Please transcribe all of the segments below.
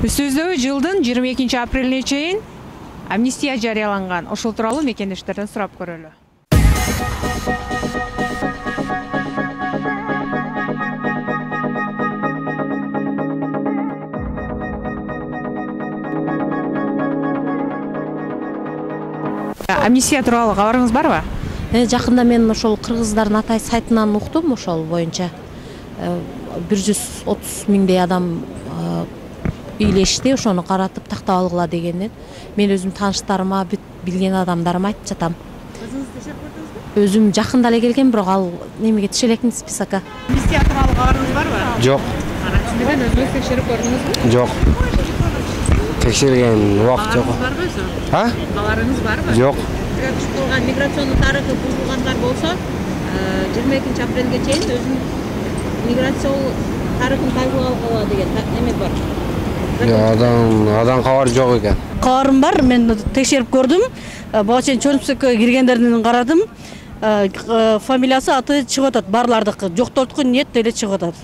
Үстүбүздөгү жылдын 22 апрелине чейин амнистия жарыяланган. Ошол тууралуу мекендештерден сурап көрөлү. Амнистия тууралуу кабарыңыз барбы? Жакында мен ошол кыргыздардын Атай сайтынан уктум, ошол боюнча 130 миңдей адам бийлешти, ошону каратып тактап алгыла дегенин. Мен өзүм тааныштарыма, бүт билген адамдарыма айтып жатам. Өзүңүз текшерип көрдүңүзбү? Өзүм жакында эле келгем, бирок ал немеге түшө элекмин списокко. Амнистия тууралуу кабарыңыз барбы? Жок. Сиз менен өзүңүз текшерип көрдүңүзбү? Жок. Текшерген убакыт жок. Барбы өзү? А? Кабарыңыз барбы? Жок. Түшүп калган миграционный тарыхы бузулгандар болсо, 22 апрелге чейин өзүнүн миграциялык тарыхын кайгыга алгыла деген неме бар. Адан кабар жок экен. Кабарым бар, мен текшерип көрдүм. Буга чейин чөнүпсөккө киргендердин карадым. Фамилиясы, аты чыгып атат, барлардыкы. Жоктордуку нет деле чыгып атат.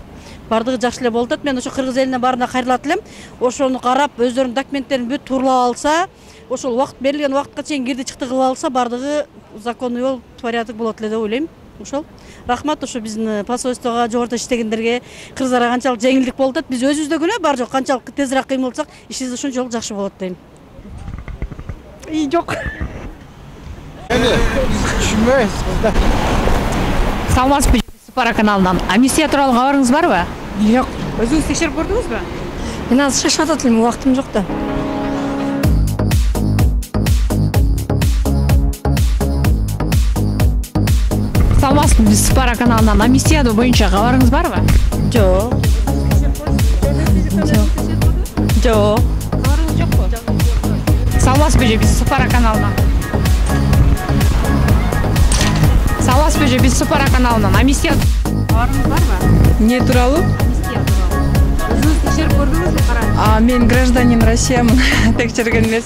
Бардыгы жакшы эле болуп атат. Мен ошо кыргыз элине баарына кайрылат элем. Ошону карап, өздөрүнүн документтерин бүт тууралап алса, ошол убакыт берилген убакытка чейин кирди чыкты кылып алса, бардыгы законный жол порядок болот эле деп ойлойм. Ошол. Рахмат ошо биздин посольствого, жогоруда иштегендерге, кыргыздарга канчалык жеңилдик болуп атат. Биз өзүбүздө күнөө бар жок, канчалык тезирээк кыймылдасак, ишибиз ошончолук жакшы болот дейм. Жок. Түшүнбөйсүз кыздар. Саламатсызбы? Пара каналынан амнистия тууралуу кабарыңыз барбы? Жок. Өзүңүз текшерип көрдүңүзбү? Мен азыр шашып атат элем, убактым жок да. Саламатсызбы? Биз Пара каналынан амнистия боюнча кабарыңыз барбы? Жок. Жок. Кабарыңыз жокпу? Саламатсызбы? Биз Пара каналынан. Саламатсызбы? Биз Пара каналынан амнистия кабарыңыз барбы? Не тууралуу? Амнистия тууралуу. Өзүңүз текшерип көрдүңүзбү? Кара. Мен гражданин Россиямын, текшерген эмес.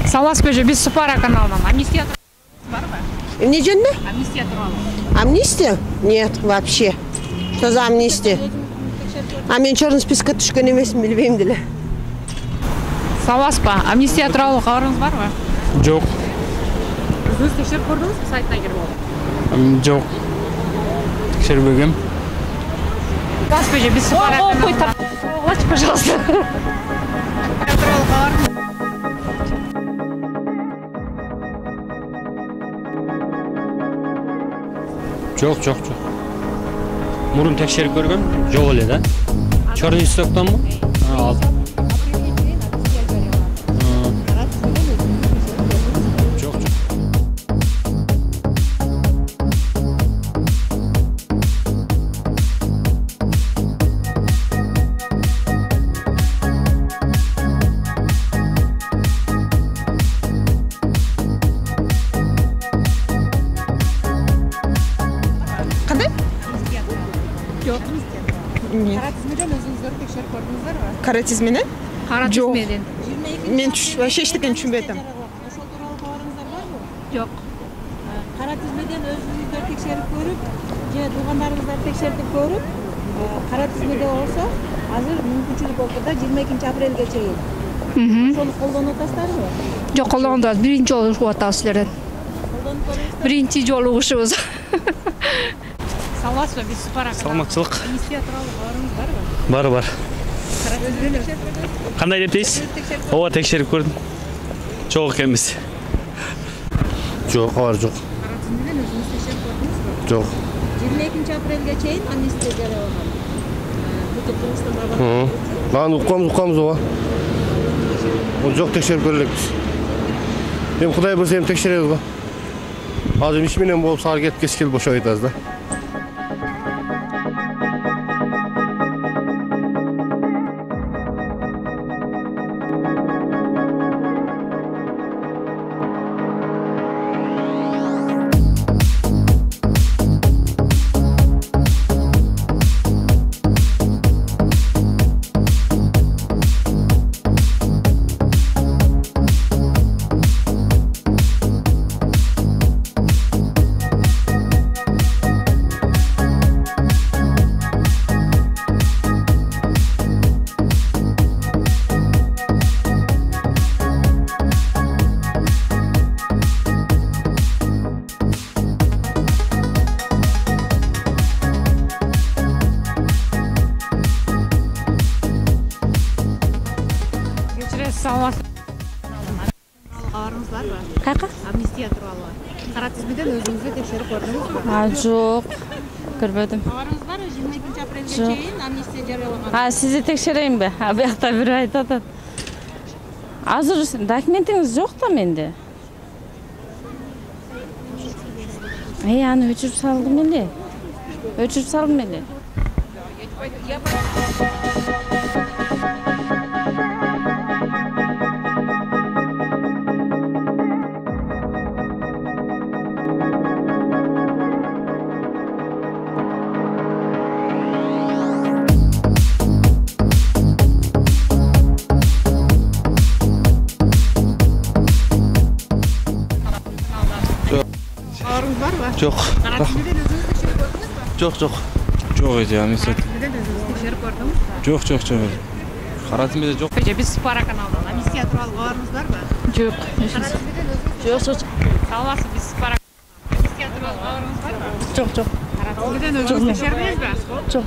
Саламатсызбы? Биз Пара каналынан амнистия барбы? Не жөнүндө? Амнистия тууралуу. Амнистия? Нет, вообще. Что за амнистия? Мен черный списокко түшкөн эмесмин, билбейм деле. Саламатсызбы? Амнистия тууралуу кабарыңыз барбы? Жок. Өзүңүз текшерип көрдүңүзбү сайтына кирип алып? Жок. Текшербегем. Саламатсызбы? Биз Пара каналынан. Плачь, пожалуйста. Тууралуу кабарыңыз Жок. Мурун текшерип көргөм, жок эле да. Черный списоктонбу? Жок. Кандай? жок. Нет. Кара тизмеден өзүңүздөр текшерип көрдүңүздарбы? Кара тизменен? Кара Жок. тизмеден. Мен вообще эчтекени түшүнбөй атам. Ошол тууралуу кабарыңыздар барбы? Жок. Кара тизмеден өзүңүздөр текшерип көрүп, же туугандарыңыздар текшертип көрүп, кара тизмеде болсо, азыр мүмкүнчүлүк болуп да 22 апрелге чейин. Ошону колдонуп атасыздарбы? Жок, колдондо биринчи жолу угуп атабыз силерден. Колдонуп көрүңүздөр. Биринчи жолу угушубуз. Саламатсызбы? Биз Пара каналынан. Саламатчылык. Амнистия тууралуу кабарыңыз барбы? Бар. Кара тизмеден текшерип көрдүңүзбү? Кандай деп дейсиз? Ооба, текшерип көрдүм. Жок экенбиз. Жок, кабар жок. Кара тизмеден өзүңүз текшерип көрдүңүзбү? Жок. 22 апрелге чейин амнистия жарыяланган. Бүтүн Кыргызстанда бар. Укканбыз ооба. Жок, текшерип көрө элекпиз. Эми Кудай буйрса эми текшеребиз го. Азыр иш менен болуп саар кетип кескел бошоп айтабыз да. кабарыңыз барбы? Кайка? Амнистия тууралуу. Кара тизмеден өзүңүздү текшерип көрдүңүзбү? Жок. Көрбөдүм. Кабарыңыз бар 22-апрелге чейин амнистия жарыялаган. Сизди текшерейинби? Буякта бир айтып атат. Азыр документиңиз жок да менде. Аны өчүрүп салдым эле. Кабарыңыз барбы? Жок. Кара тизмеден өзүңүз текшерип көрдүңүзбү? Жок. Жок эже, амнистия. Тизмеден өзүңүз текшерип көрдүңүзбү? Жок. Кара тизмеде жок. Биз Спара каналынан амнистия тууралуу кабарыңыз барбы? Жок. Кара тизмеден өзүңүз салбасы биз Спара амнистия тууралуу кабарыңыз барбы? Жок. Кара тизмеден өзүңүз текшердиңизби? Жок.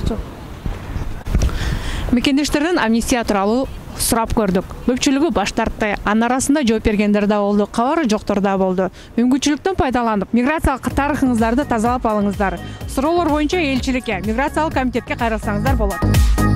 Мекендештерден амнистия тууралуу сурап көрдүк. Көпчүлүгү баш тартты. Анын арасында жооп бергендер да болду, кабары жоктор да болду. Мүмкүнчүлүктөн пайдаланып, миграциялык тарыхыңыздарды тазалап алыңыздар. Суроолор боюнча элчиликке, миграциялык комитетке кайрылсаңыздар болот.